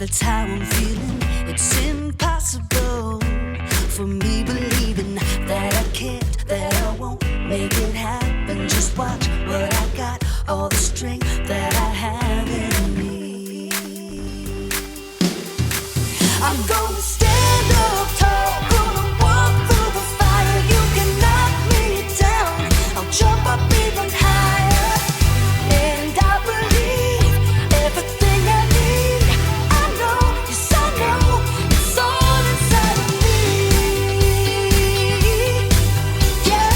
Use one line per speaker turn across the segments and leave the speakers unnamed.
That's how I'm feeling. It's impossible for me believing that I can't, that I won't make it happen. Just watch what I got, all the strength that I have in me. I'm gonna stand up tall, gonna walk through the fire. You can knock me down, I'll jump up even higher. And I believe everything I need. I know, yes I know, it's all inside of me. Yeah,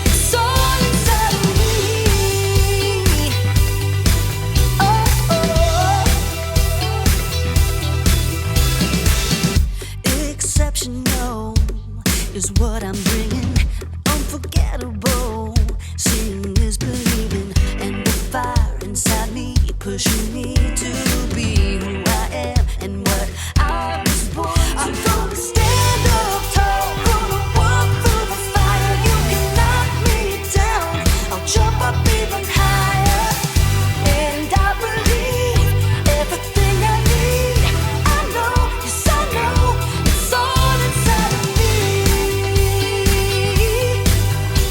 it's all inside of me. Oh, exceptional is what I'm bringing. Unforgettable, seeing is believing, and the fire inside me pushing me to be who I am and what I was born to. I'm gonna stand up tall, gonna walk through the fire. You can knock me down, I'll jump up even higher. And I believe everything I need. I know, yes I know, it's all inside of me.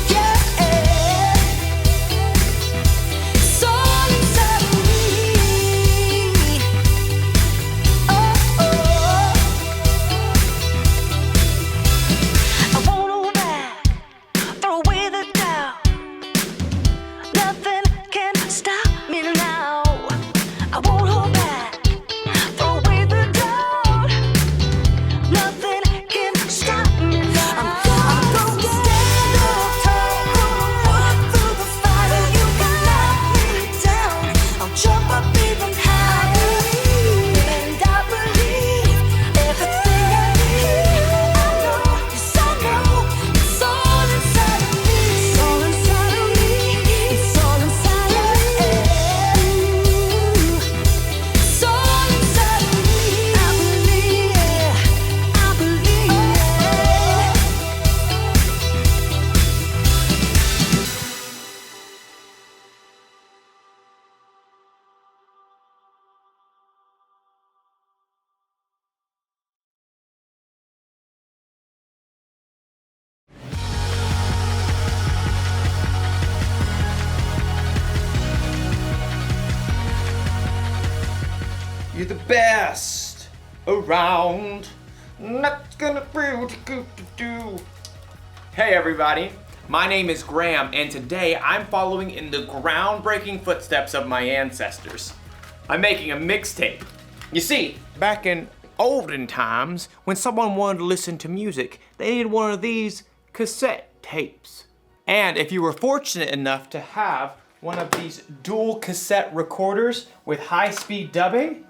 Yeah, it's all inside of me. Oh, I won't hold back, throw away the doubt. Nothing can stop me now. I won't hold back, throw away the doubt. Nothing can stop me now. I'm gonna stand up tall, gonna walk through the fire. You can knock me down, I'll jump up even higher. And I believe everything I need. I know, yes I know, it's all inside of me. It's all inside of me. It's all inside of me. It's all inside of me. I believe, I believe.
You're the best around. Not gonna feel too good to do. Hey everybody, my name is Graham, and today I'm following in the groundbreaking footsteps of my ancestors. I'm making a mixtape. You see, back in olden times, when someone wanted to listen to music, they needed one of these cassette tapes. And if you were fortunate enough to have one of these dual cassette recorders with high-speed dubbing,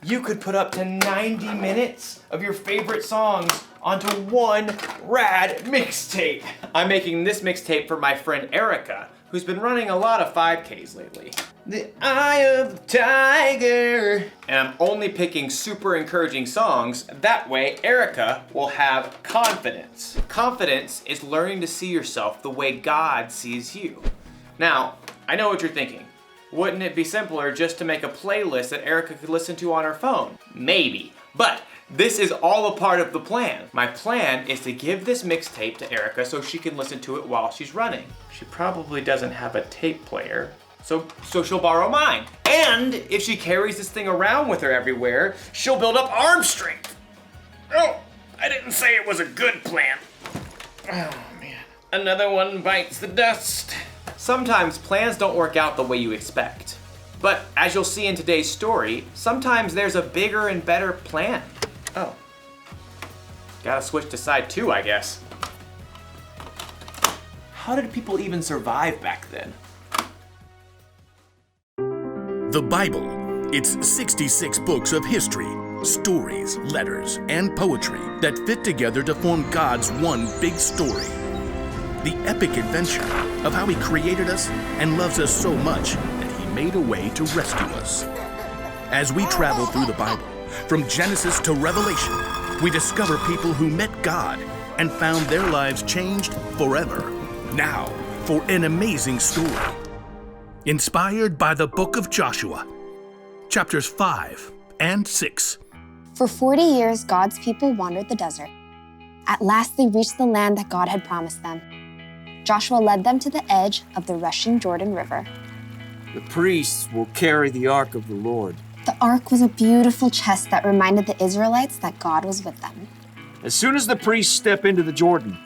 you could put up to 90 minutes of your favorite songs onto one rad mixtape. I'm making this mixtape for my friend Erica, who's been running a lot of 5Ks lately. The Eye of the Tiger. And I'm only picking super encouraging songs. That way, Erica will have confidence. Confidence is learning to see yourself the way God sees you. Now, I know what you're thinking. Wouldn't it be simpler just to make a playlist that Erica could listen to on her phone? Maybe, but this is all a part of the plan. My plan is to give this mixtape to Erica so she can listen to it while she's running. She probably doesn't have a tape player, so she'll borrow mine. And if she carries this thing around with her everywhere, she'll build up arm strength. Oh, I didn't say it was a good plan. Oh man, another one bites the dust. Sometimes plans don't work out the way you expect. But as you'll see in today's story, sometimes there's a bigger and better plan. Oh. Gotta switch to side 2, I guess. How did people even survive back then?
The Bible. It's 66 books of history, stories, letters, and poetry that fit together to form God's one big story. The epic adventure of how He created us and loves us so much that He made a way to rescue us. As we travel through the Bible, from Genesis to Revelation, we discover people who met God and found their lives changed forever. Now, for an amazing story. Inspired by the book of Joshua, chapters 5 and 6.
For 40 years, God's people wandered the desert. At last, they reached the land that God had promised them. Joshua led them to the edge of the rushing Jordan River.
The priests will carry the ark of the Lord.
The ark was a beautiful chest that reminded the Israelites that God was with them.
As soon as the priests step into the Jordan,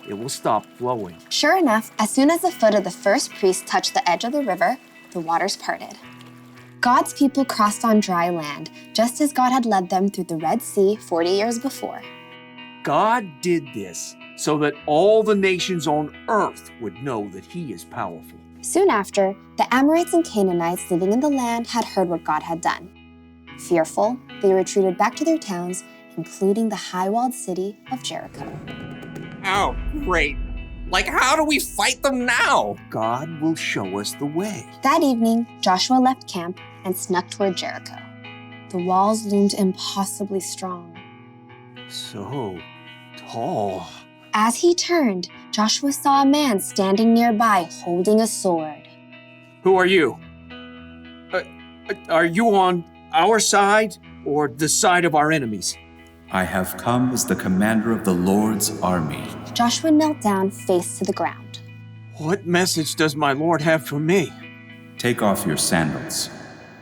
it will stop flowing.
Sure enough, as soon as the foot of the first priest touched the edge of the river, the waters parted. God's people crossed on dry land, just as God had led them through the Red Sea 40 years before.
God did this so that all the nations on earth would know that He is powerful.
Soon after, the Amorites and Canaanites living in the land had heard what God had done. Fearful, they retreated back to their towns, including the high-walled city of Jericho.
Oh, great. Like, how do we fight them now?
God will show us the way.
That evening, Joshua left camp and snuck toward Jericho. The walls loomed impossibly strong.
So tall.
As he turned, Joshua saw a man standing nearby holding a sword.
Who are you? Are you on our side or the side of our enemies?
I have come as the commander of the Lord's army.
Joshua knelt down, face to the ground.
What message does my Lord have for me?
Take off your sandals.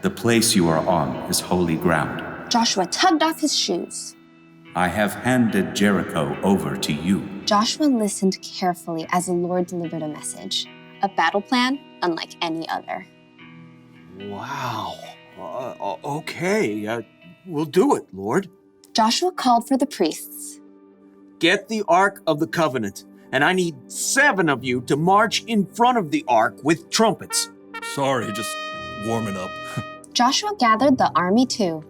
The place you are on is holy ground.
Joshua tugged off his shoes.
I have handed Jericho over to you.
Joshua listened carefully as the Lord delivered a message, a battle plan unlike any other.
Wow. Okay, we'll do it, Lord.
Joshua called for the priests.
Get the Ark of the Covenant, and I need 7 of you to march in front of the Ark with trumpets.
Sorry, just warming up.
Joshua gathered the army too.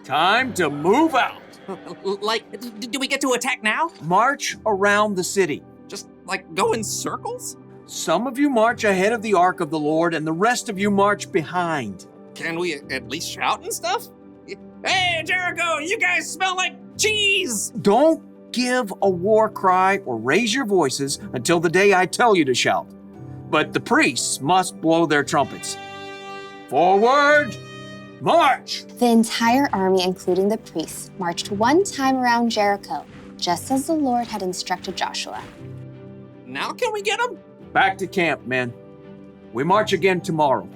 Time to move out.
Like, do we get to attack now?
March around the city.
Just, like, go in circles?
Some of you march ahead of the Ark of the Lord, and the rest of you march behind.
Can we at least shout and stuff? Hey, Jericho, you guys smell like cheese!
Don't give a war cry or raise your voices until the day I tell you to shout. But the priests must blow their trumpets. Forward, march!
The entire army, including the priests, marched one time around Jericho, just as the Lord had instructed Joshua.
Now can we get them?
Back to camp, men. We march again tomorrow.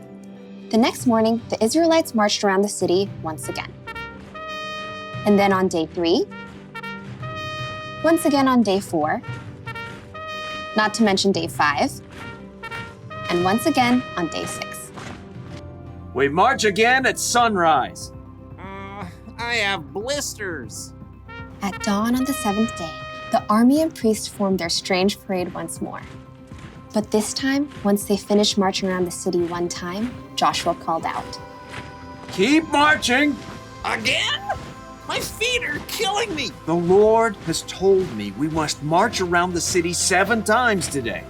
The next morning, the Israelites marched around the city once again. And then on day 3, once again on day 4, not to mention day 5, and once again on day 6.
We march again at sunrise.
I have blisters.
At dawn on the 7th day, the army and priests formed their strange parade once more. But this time, once they finished marching around the city one time, Joshua called out.
Keep marching.
Again? My feet are killing me.
The Lord has told me we must march around the city 7 times today.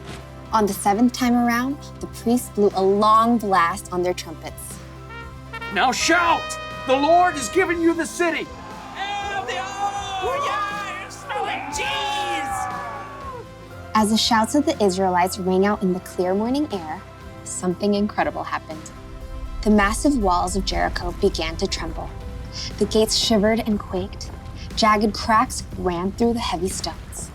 On the 7th time around, the priests blew a long blast on their trumpets.
Now shout! The Lord has given you the city.
As the shouts of the Israelites rang out in the clear morning air, something incredible happened. The massive walls of Jericho began to tremble. The gates shivered and quaked. Jagged cracks ran through the heavy stones.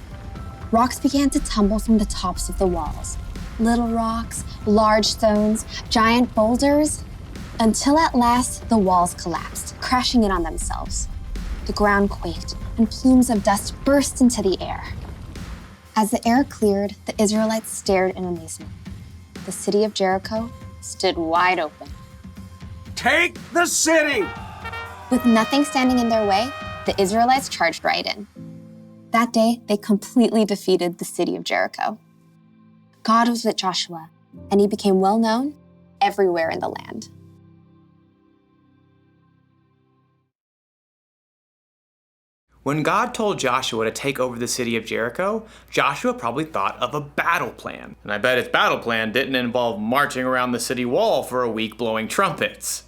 Rocks began to tumble from the tops of the walls. Little rocks, large stones, giant boulders, until at last the walls collapsed, crashing in on themselves. The ground quaked, and plumes of dust burst into the air. As the air cleared, the Israelites stared in amazement. The city of Jericho stood wide open.
Take the city!
With nothing standing in their way, the Israelites charged right in. That day, they completely defeated the city of Jericho. God was with Joshua, and he became well known everywhere in the land.
When God told Joshua to take over the city of Jericho, Joshua probably thought of a battle plan. And I bet his battle plan didn't involve marching around the city wall for a week blowing trumpets.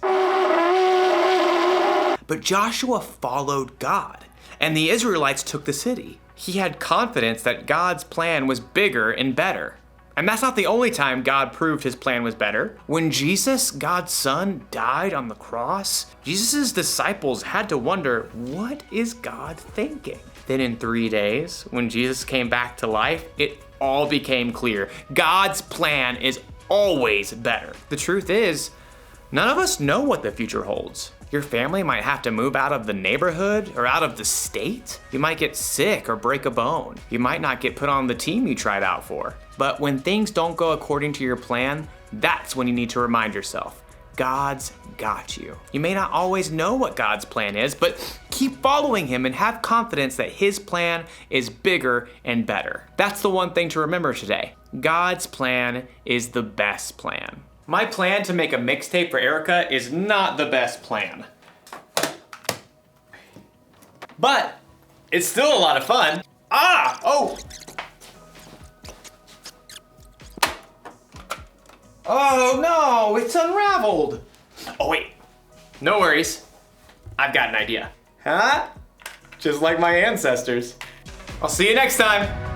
But Joshua followed God, and the Israelites took the city. He had confidence that God's plan was bigger and better. And that's not the only time God proved his plan was better. When Jesus, God's son, died on the cross, Jesus' disciples had to wonder, what is God thinking? Then in 3 days, when Jesus came back to life, it all became clear. God's plan is always better. The truth is, none of us know what the future holds. Your family might have to move out of the neighborhood or out of the state. You might get sick or break a bone. You might not get put on the team you tried out for. But when things don't go according to your plan, that's when you need to remind yourself, God's got you. You may not always know what God's plan is, but keep following him and have confidence that his plan is bigger and better. That's the one thing to remember today. God's plan is the best plan. My plan to make a mixtape for Erica is not the best plan. But it's still a lot of fun. Oh no, it's unraveled. Oh wait, no worries. I've got an idea. Huh? Just like my ancestors. I'll see you next time.